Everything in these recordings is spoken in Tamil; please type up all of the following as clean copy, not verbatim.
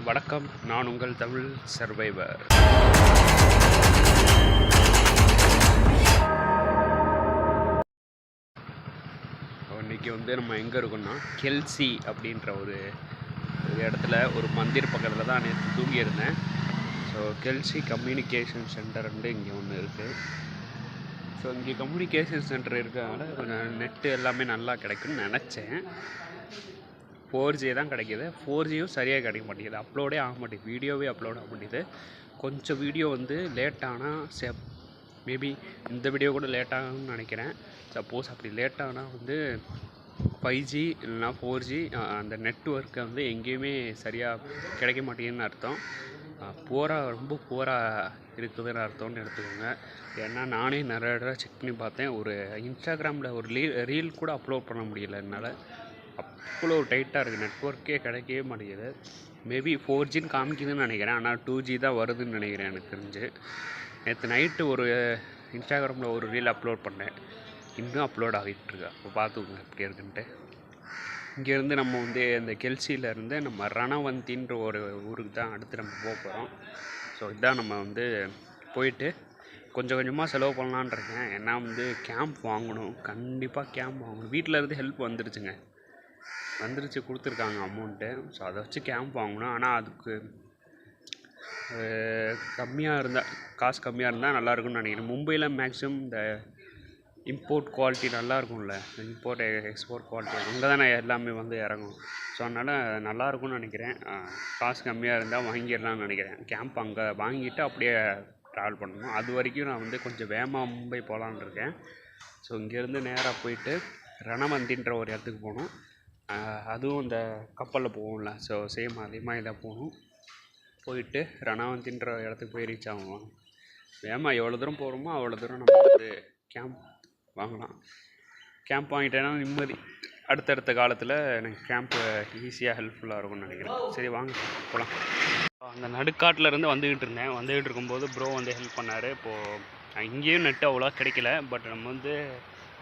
வணக்கம், நான் உங்கள் தமிழ் சர்வைவர். இன்றைக்கி நம்ம எங்கே இருக்கோம்னா கெல்சி அப்படின்ற ஒரு இடத்துல ஒரு மந்திர் பக்கத்தில் தான் நேற்று தூங்கியிருந்தேன். ஸோ கெல்சி கம்யூனிகேஷன் சென்டர் இங்கே ஒன்று இருக்குது. ஸோ இங்கே கம்யூனிகேஷன் சென்டர் இருக்கிறதுனால கொஞ்சம் நெட்டு எல்லாமே நல்லா கிடைக்கும்னு நினச்சேன். 4G தான் கிடைக்கிது. 4Gயும் சரியாக கிடைக்க மாட்டேங்குது, அப்லோடே ஆக மாட்டேங்குது, வீடியோவே அப்லோட் ஆக மாட்டேங்குது. கொஞ்சம் வீடியோ லேட் ஆனால் மேபி இந்த வீடியோ கூட லேட் ஆகும்னு நினைக்கிறேன். சப்போஸ் அப்படி லேட் ஆனால் 5G இல்லைனா 4G அந்த நெட்ஒர்க்கை எங்கேயுமே சரியாக கிடைக்க மாட்டேங்குதுன்னு அர்த்தம். ரொம்ப புவராக இருக்குதுன்னு அர்த்தம்னு எடுத்துக்கோங்க. ஏன்னா நானே நிறைய தடவை செக் பண்ணி பார்த்தேன். ஒரு இன்ஸ்டாகிராமில் ஒரு ரீல் கூட அப்லோட் பண்ண முடியல என்னால். அவ்வளோ டைட்டாக இருக்குது, நெட்ஒர்க்கே கிடைக்கவே மாட்டேங்குது. மேபி 4Gன்னு காமிக்குதுன்னு நினைக்கிறேன், ஆனால் 2G தான் வருதுன்னு நினைக்கிறேன் எனக்கு தெரிஞ்சு. நேற்று நைட்டு ஒரு இன்ஸ்டாகிராமில் ஒரு ரீல் அப்லோட் பண்ணேன், இன்னும் அப்லோட் ஆகிட்டுருக்கு. அப்போ பார்த்துக்கோங்க எப்படி இருக்குன்ட்டு. இங்கேருந்து நம்ம இந்த கெல்சியிலேருந்து நம்ம ரணவந்தின்ற ஒரு ஊருக்கு தான் அடுத்து நம்ம போக போகிறோம். ஸோ இதான் நம்ம போயிட்டு கொஞ்சம் கொஞ்சமாக செலவு பண்ணலான் இருக்கேன். ஏன்னா கேம்ப் வாங்கணும், கண்டிப்பாக கேம்ப் வாங்கணும். வீட்டில் இருந்து ஹெல்ப் வந்துருச்சு, கொடுத்துருக்காங்க அமௌண்ட்டு. ஸோ அதை வச்சு கேம்ப் வாங்கணும். ஆனால் அதுக்கு காசு கம்மியாக இருந்தால் நல்லாயிருக்கும்னு நினைக்கிறேன். மும்பையில் மேக்ஸிமம் இந்த இம்போர்ட் குவாலிட்டி நல்லாயிருக்கும்ல, இம்போர்ட் எக்ஸ்போர்ட் குவாலிட்டி அங்கே தானே எல்லாமே இறங்கும். ஸோ அதனால் நல்லாயிருக்கும்னு நினைக்கிறேன். காசு கம்மியாக இருந்தால் வாங்கிடலாம்னு நினைக்கிறேன். கேம்ப் அங்கே வாங்கிட்டு அப்படியே ட்ராவல் பண்ணணும். அது வரைக்கும் நான் கொஞ்சம் வேகமாக மும்பை போகலான்னு இருக்கேன். ஸோ இங்கேருந்து நேராக போயிட்டு ரணவந்தின்ற ஒரு இடத்துக்கு போகணும். அதுவும் இந்த கப்பலில் போகும்ல, ஸோ சேம் அதே மாதிரி தான் போகணும். போயிட்டு ரணவந்தின்ற இடத்துக்கு போய் ரீச் ஆகும். வேகமாக எவ்வளோ தூரம் போகிறோமோ அவ்வளோ தூரம் நம்ம கேம்ப் வாங்கலாம். கேம்ப் வாங்கிட்டேன்னா நிம்மதி. அடுத்தடுத்த காலத்தில் எனக்கு கேம்ப்பு ஈஸியாக ஹெல்ப்ஃபுல்லாக இருக்கும்னு நினைக்கிறேன். சரி வாங்க போகலாம். அந்த நடுக்காட்டில் வந்துக்கிட்டு இருக்கும்போது ப்ரோ ஹெல்ப் பண்ணார். இப்போது இங்கேயும் நெட்டு அவ்வளோ கிடைக்கல. பட் நம்ம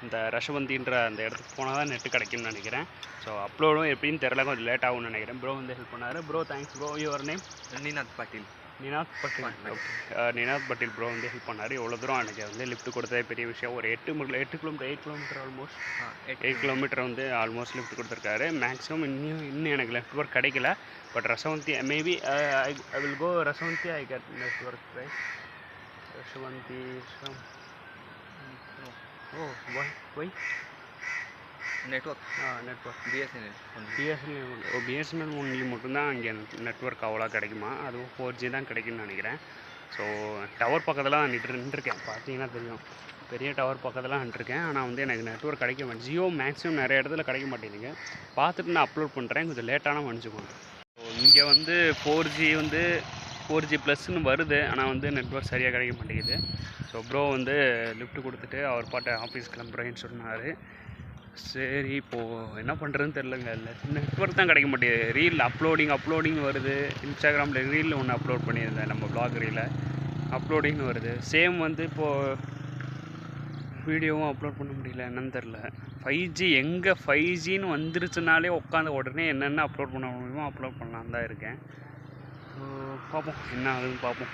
இந்த ரஷவந்தின்ற அந்த இடத்துக்கு போனால் தான் நெட்டு கிடைக்கும்னு நினைக்கிறேன். ஸோ அப்லோடும் எப்படின்னு தெரில, கொஞ்சம் லேட் ஆகும்னு நினைக்கிறேன். ப்ரோ ஹெல்ப் பண்ணார். Bro thanks bro. Your name? Ninad Patil. Ninad Patil bro help பண்ணார். எவ்வளோ தூரம் எனக்கு லிஃப்ட் கொடுத்ததே பெரிய விஷயம். ஒரு 8 kilometre almost 8 kilometre almost lift கொடுத்துருக்காரு. மேக்ஸிமம் இன்னும் எனக்கு நெட்ஒர்க் கிடைக்கல. But Rasavanthi maybe I will go Rasavanthi. I get network right. Rasavanthi why network BSNL only மட்டும்தான் அங்கே நெட்ஒர்க் அவ்வளோ கிடைக்குமா. அதுவும் 4G தான் கிடைக்கும்னு நினைக்கிறேன். ஸோ டவர் பக்கத்தில் தான் நின்றுருக்கேன். பார்த்தீங்கன்னா தெரியும், பெரிய டவர் பக்கத்தில் நின்றுருக்கேன். ஆனால் எனக்கு நெட்ஒர்க் கிடைக்க மாட்டேன். ஜியோ மேக்ஸிமம் நிறைய இடத்துல கிடைக்க மாட்டேங்குதுங்க. பார்த்துட்டு நான் அப்லோட் பண்ணுறேன், கொஞ்சம் லேட்டான மன்னிச்சுக்கோங்க. ஸோ இங்கே 4G ப்ளஸ்ன்னு வருது, ஆனால் நெட்ஒர்க் சரியாக கிடைக்க மாட்டேங்குது. ஸோ ப்ரோ லிஃப்ட் கொடுத்துட்டு அவர் பாட்டு ஆஃபீஸ் கிளம்புறேன்னு சொன்னார். சரி இப்போது என்ன பண்ணுறதுன்னு தெரிலங்க. இல்லை நெட்ஒர்க் தான் கிடைக்க மாட்டேங்குது. ரீல் அப்லோடிங் வருது. இன்ஸ்டாகிராமில் ரீலில் ஒன்று அப்லோட் பண்ணியிருந்தேன், நம்ம ப்ளாக் ரீலில் அப்லோடிங்னு வருது. சேம் இப்போது வீடியோவும் அப்லோட் பண்ண முடியல, என்னன்னு தெரில. 5G எங்கே 5Gன்னு வந்துருச்சுனாலே உட்காந்து உடனே என்னென்ன அப்லோட் பண்ண முடியுமோ அப்லோட் பண்ணலாம் தான் இருக்கேன். ஸோ பார்ப்போம் என்ன ஆகுதுன்னு பார்ப்போம்.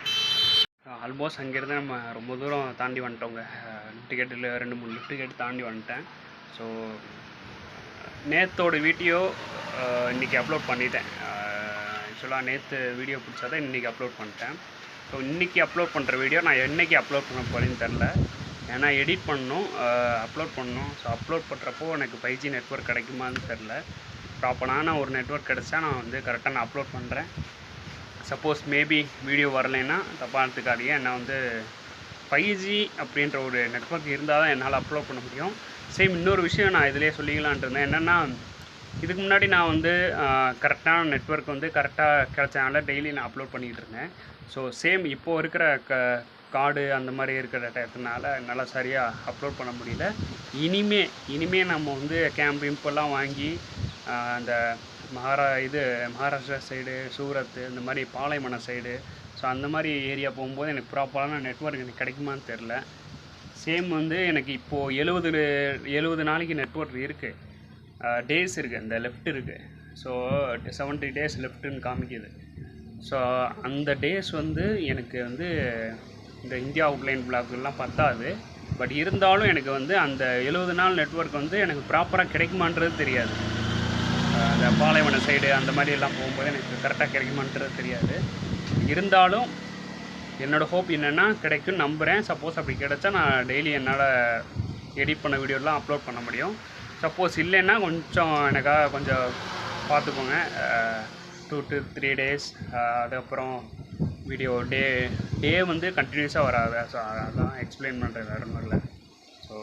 ஆல்மோஸ்ட் அங்கேருந்து நம்ம ரொம்ப தூரம் தாண்டி வந்துட்டோங்க. லிஃப்ட் கேட்டில் 2-3 லிஃப்ட் கேட்டு தாண்டி வந்துட்டேன். ஸோ நேற்றோட வீடியோ இன்றைக்கி அப்லோட் பண்ணிட்டேன். ஆக்சுவலாக நேற்று வீடியோ பிடிச்சாதான் இன்றைக்கி அப்லோட் பண்ணிட்டேன். ஸோ இன்றைக்கி அப்லோட் பண்ணுற வீடியோ நான் என்றைக்கு அப்லோட் பண்ண போகிறேன்னு தெரில. ஏன்னா எடிட் பண்ணணும், அப்லோட் பண்ணணும். ஸோ அப்லோட் பண்ணுறப்போ எனக்கு 5G நெட்ஒர்க் கிடைக்குமான்னு தெரில. ப்ராப்பரான ஒரு நெட்ஒர்க் கிடச்சா நான் கரெக்டாக நான் அப்லோட் பண்ணுறேன். சப்போஸ் மேபி வீடியோ வரலைன்னா தப்பாக எடுத்துக்காதீங்க. என்ன 5G அப்படின்ற ஒரு நெட்ஒர்க் இருந்தால் தான் என்னால் அப்லோட் பண்ண முடியும். சேம் இன்னொரு விஷயம் நான் இதிலே சொல்லிக்கலான்ட்டு இருந்தேன். என்னென்னா இதுக்கு முன்னாடி நான் கரெக்டான நெட்ஒர்க் கரெக்டாக கிடைச்சனால டெய்லி நான் அப்லோட் பண்ணிக்கிட்டு இருந்தேன். ஸோ சேம் இப்போது இருக்கிற கார்டு அந்த மாதிரி இருக்கிற டயத்தினால என்னால் சரியாக அப்லோட் பண்ண முடியல. இனிமே நம்ம கேம்ப் இம்பெல்லாம் வாங்கி அந்த மகாராஷ்டிரா சைடு, சூரத், இந்த மாதிரி பாலைமனை சைடு, ஸோ அந்த மாதிரி ஏரியா போகும்போது எனக்கு ப்ராப்பரான நெட்ஒர்க் எனக்கு கிடைக்குமான்னு தெரில. சேம் எனக்கு இப்போது 70 நாளைக்கு நெட்ஒர்க் இருக்குது, டேஸ் இருக்குது, இந்த லெஃப்ட் இருக்குது. ஸோ 70 days லெஃப்ட்டுன்னு காமிக்குது. ஸோ அந்த டேஸ் வந்து எனக்கு வந்து இந்த இந்தியா அவுட்லைன் பிளாக்லாம் பத்தாது. பட் இருந்தாலும் எனக்கு வந்து அந்த 70 நாள் நெட்வொர்க் வந்து எனக்கு ப்ராப்பராக கிடைக்குமான்றது தெரியாது. அந்த பாலைவன சைடு அந்த மாதிரி எல்லாம் போகும்போது எனக்கு கரெக்டாக கிடைக்குமான்றது தெரியாது. இருந்தாலும் என்னோடய ஹோப் என்னென்னா கிடைக்குன்னு நம்புகிறேன். சப்போஸ் அப்படி கிடைச்சா நான் டெய்லி என்னால் எடிட் பண்ண வீடியோலாம் அப்லோட் பண்ண முடியும். சப்போஸ் இல்லைன்னா கொஞ்சம் எனக்காக கொஞ்சம் பார்த்துக்கோங்க. 2 to 3 days. அதுக்கப்புறம் வீடியோ டே வந்து கண்டினியூஸாக வராது. ஸோ அதான் எக்ஸ்பிளைன் பண்ணுறது, வேறு ஒன்றும் இல்லை. ஸோ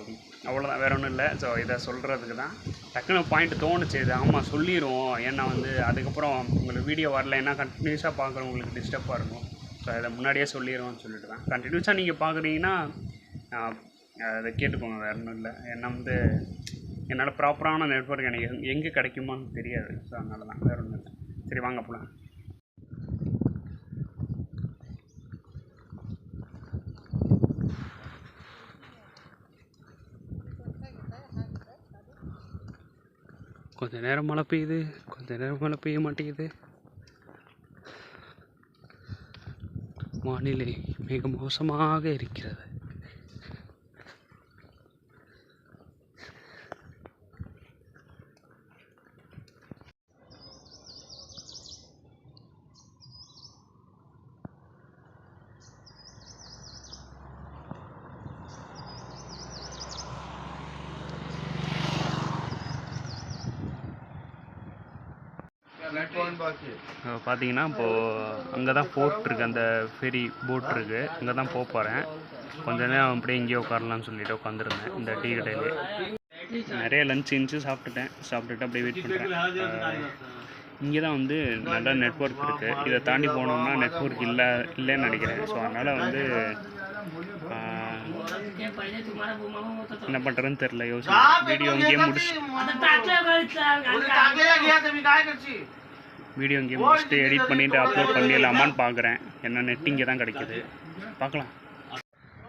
அவ்வளோதான், வேறு ஒன்றும் இல்லை. ஸோ இதை சொல்கிறதுக்கு தான் டக்குனு பாயிண்ட் தோணுச்சு. இது ஆமாம் சொல்லிடுவோம். ஏன்னா வந்து அதுக்கப்புறம் உங்களுக்கு வீடியோ வரலைன்னா கண்டினியூஸாக பார்க்குறவங்களுக்கு டிஸ்டர்பாக இருக்கும். ஸோ அதை முன்னாடியே சொல்லிடுவோம்னு சொல்லிட்டு தான். கண்டினியூஸாக நீங்கள் பார்க்குறீங்கன்னா அதை கேட்டுக்கோங்க, வேறு ஒன்றும் இல்லை. ஏன்னா வந்து என்னால் ப்ராப்பரான நெட்வொர்க் எனக்கு எங்கே கிடைக்குமான்னு தெரியாது. ஸோ அதனால தான், வேறு ஒன்றும் இல்லை. சரி வாங்க போகலாம். கொஞ்ச நேரம் மழை பெய்யுது, கொஞ்ச நேரம் மழை பெய்ய மாட்டேங்குது. வானிலை மிக மோசமாக இருக்கிறது. பார்த்தீங்கன்னா இப்போது அங்கே தான் போட் இருக்குது, அந்த ஃபெரி போட் இருக்குது. அங்கே தான் போக போகிறேன். கொஞ்ச நேரம் அப்படியே இங்கேயே உட்காரலாம்னு சொல்லிட்டு உட்காந்துருந்தேன் இந்த டீ கடையிலே. நிறைய லஞ்ச் சாப்பிட்டுட்டு அப்படியே வெயிட் பண்ணுறேன். இங்கே தான் வந்து நல்ல நெட்வொர்க் இருக்குது. இதை தாண்டி போனோம்னா நெட்வொர்க் இல்லைன்னு நினைக்கிறேன். ஸோ அதனால் வந்து என்ன பண்ணுறதுன்னு தெரில, யோசிச்சு வீடியோ இங்கேயே முடிச்சுட்டு எடிட் பண்ணிவிட்டு அப்லோட் பண்ணிடலாமான்னு பார்க்குறேன். என்ன நெட் இங்கே தான் கிடைக்கிது, பார்க்கலாம்.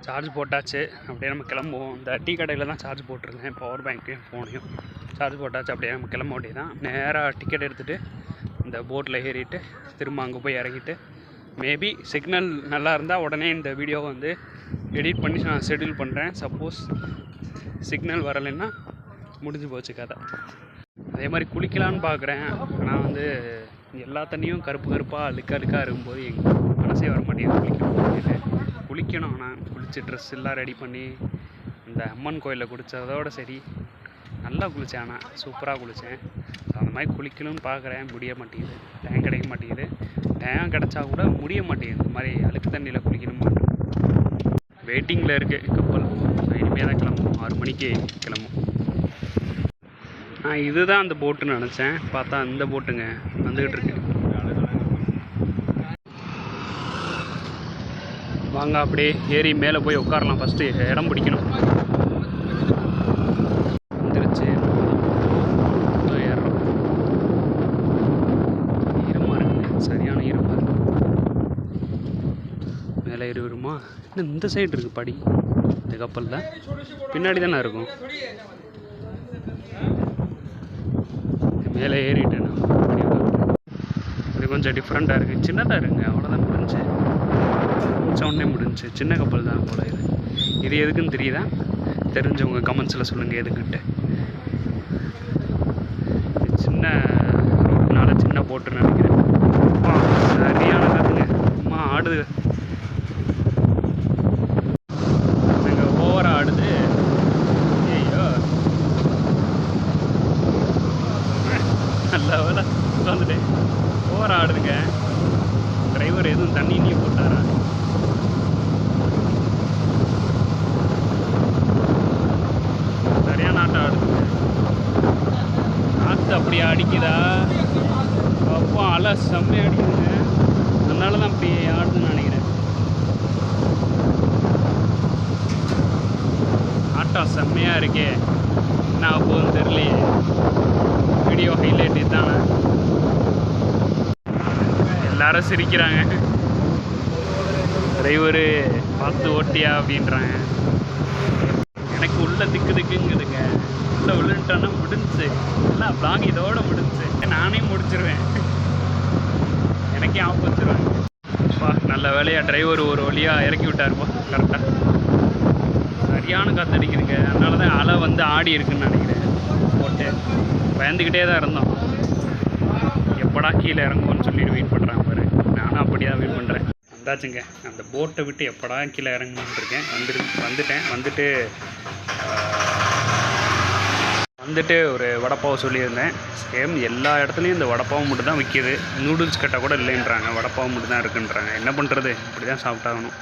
சார்ஜ் போட்டாச்சு, அப்படியே நம்ம கிளம்புவோம். இந்த டீ கடையில் தான் சார்ஜ் போட்டிருந்தேன். பவர் பேங்க்கையும் ஃபோனையும் சார்ஜ் போட்டாச்சு. அப்படியே நம்ம கிளம்ப வேண்டிய தான். நேராக டிக்கெட் எடுத்துகிட்டு இந்த போட்டில் ஏறிட்டு திரும்ப அங்கே போய் இறங்கிட்டு மேபி சிக்னல் நல்லா இருந்தால் உடனே இந்த வீடியோவை வந்து எடிட் பண்ணி நான் ஷெட்யூல் பண்ணுறேன். சப்போஸ் சிக்னல் வரலைன்னா முடிஞ்சு போச்சு கதை. அதே மாதிரி குளிக்கலான்னு பார்க்குறேன். ஆனால் வந்து எல்லா தண்ணியும் கருப்பாக அழுக்காக இருக்கும்போது எங்கள் மனசே வர மாட்டேங்குது குளிக்கணும். ஆனால் குளிச்சு ட்ரெஸ் எல்லாம் ரெடி பண்ணி இந்த அம்மன் கோயிலில் குளித்ததோடு சரி, நல்லா குளித்தேன். ஆனால் சூப்பராக குளித்தேன். அந்த மாதிரி குளிக்கணும்னு பார்க்குறேன், முடிய மாட்டேங்குது. டைம் கிடைக்க மாட்டேங்குது. டைம் கிடச்சா கூட முடிய மாட்டேங்குது. இந்த மாதிரி அழுக்கு தண்ணியில் குளிக்கணும். வெயிட்டிங்கில் இருக்குது கப்பல். ஸோ இனிமேல் தான் கிளம்பும். 6 மணிக்கு கிளம்பும். நான் இதுதான் அந்த போட்டுன்னு நினச்சேன். பார்த்தா அந்த போட்டுங்க வந்துக்கிட்டு இருக்கு. வாங்க அப்படியே ஏறி மேலே போய் உட்காரலாம். ஃபஸ்ட்டு இடம் பிடிக்கணும். வந்துருச்சு, ஏறுறோம். ஈரமாக இருக்குது, சரியான ஈரமாக இருக்குது. மேலே ஏறி வருமா? இன்னும் இந்த சைடு இருக்குது படி. இந்த கப்பலில் பின்னாடி தானே இருக்கும். மேலே ஏறிட்டேன். இது கொஞ்சம் டிஃப்ரெண்ட்டாக இருக்குது. சின்னதாக இருக்குங்க, அவ்வளோதான். முடிஞ்சு உடனே முடிஞ்சு. சின்ன கப்பல் தான் போல. இது எதுக்குன்னு தெரியுதா? தெரிஞ்சவங்க கமெண்ட்ஸில் சொல்லுங்கள் எதுக்குன்ட்டு. சின்ன ரோட்னால சின்ன போட்டுன்னு நினைக்கிறேன். சரியான காத்துங்க, அம்மா ஆடுது. இங்கே ஓவராக ஆடுது. ஐயோ நல்ல வேலை உட்காந்துட்டேன். ஓவராக ஆடுதுங்க. டிரைவர் எதுவும் தண்ணி நீ போட்டாரா? சரியான ஆட்டம் ஆடுதுங்க. காற்று அப்படியே அடிக்குதா? அப்போ அலை செம்மையாக அடிக்குதுங்க. அதனால தான் அப்படி ஆடுதுன்னு நினைக்கிறேன். ஆட்டம் செம்மையாக இருக்கே. என்ன போகுதுன்னு தெரியலையே. வீடியோ ஹைலைட் இதுதானே. எல்லாரும் சிரிக்கிறாங்க. டிரைவரு பார்த்து ஓட்டியா அப்படின்றாங்க. எனக்கு உள்ள திக்குதுக்குங்குதுங்க. உள்ள விழுந்துட்டோன்னா முடிஞ்சு எல்லாம் பிளாக் இதோட முடிஞ்சு. நானே முடிச்சிருவேன். எனக்கே ஆஃப் வச்சுருவாங்க. நல்ல வேலையாக டிரைவர் ஒரு வழியாக இறக்கி விட்டாருப்பா கரெக்டாக. சரியான காற்றடிக்குதுங்க, அதனால தான் அலை வந்து ஆடி இருக்குன்னு நினைக்கிறேன். போட்டு பயந்துக்கிட்டே தான் இருந்தோம், எப்படா கீழே இறங்குவோன்னு சொல்லிட்டு வெயிட் பண்ணுறாங்க பாரு. நானும் அப்படியே தான் வெயிட் பண்ணுறேன். வந்தாச்சுங்க, அந்த போட்டை விட்டு எப்படா கீழே இறங்கணுன்னு இருக்கேன். வந்துட்டேன். வந்துட்டு ஒரு வடைப்பாவை சொல்லியிருந்தேன். சேம் எல்லா இடத்துலையும் இந்த வடைப்பாவை மட்டும் தான் விற்கிது. நூடுல்ஸ் கட்டை கூட இல்லைன்றாங்க, வடைப்பாவை மட்டும் தான் இருக்குன்றாங்க. என்ன பண்ணுறது, இப்படி தான் சாப்பிட்டாகணும்.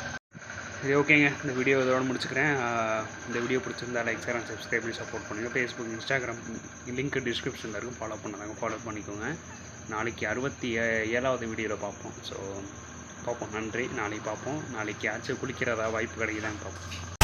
சரி ஓகேங்க, இந்த வீடியோ இதோட முடிச்சுக்கிறேன். இந்த வீடியோ பிடிச்சிருந்தா லைக் ஷேர் அண்ட் சப்ஸ்கிரைப் பண்ணி சப்போர்ட் பண்ணுங்கள். ஃபேஸ்புக் இன்ஸ்டாகிராம் லிங்க் டிஸ்கிரிப்ஷனில் இருக்கும், ஃபாலோ பண்ணாங்க ஃபாலோ பண்ணிக்கோங்க. நாளைக்கு 67வது வீடியோவில் பார்ப்போம். ஸோ பார்ப்போம். நன்றி. நாளைக்கு பார்ப்போம். நாளைக்கு ஆச்சு குளிக்கிறதா வாய்ப்பு கிடைக்குதான்னு பார்ப்போம்.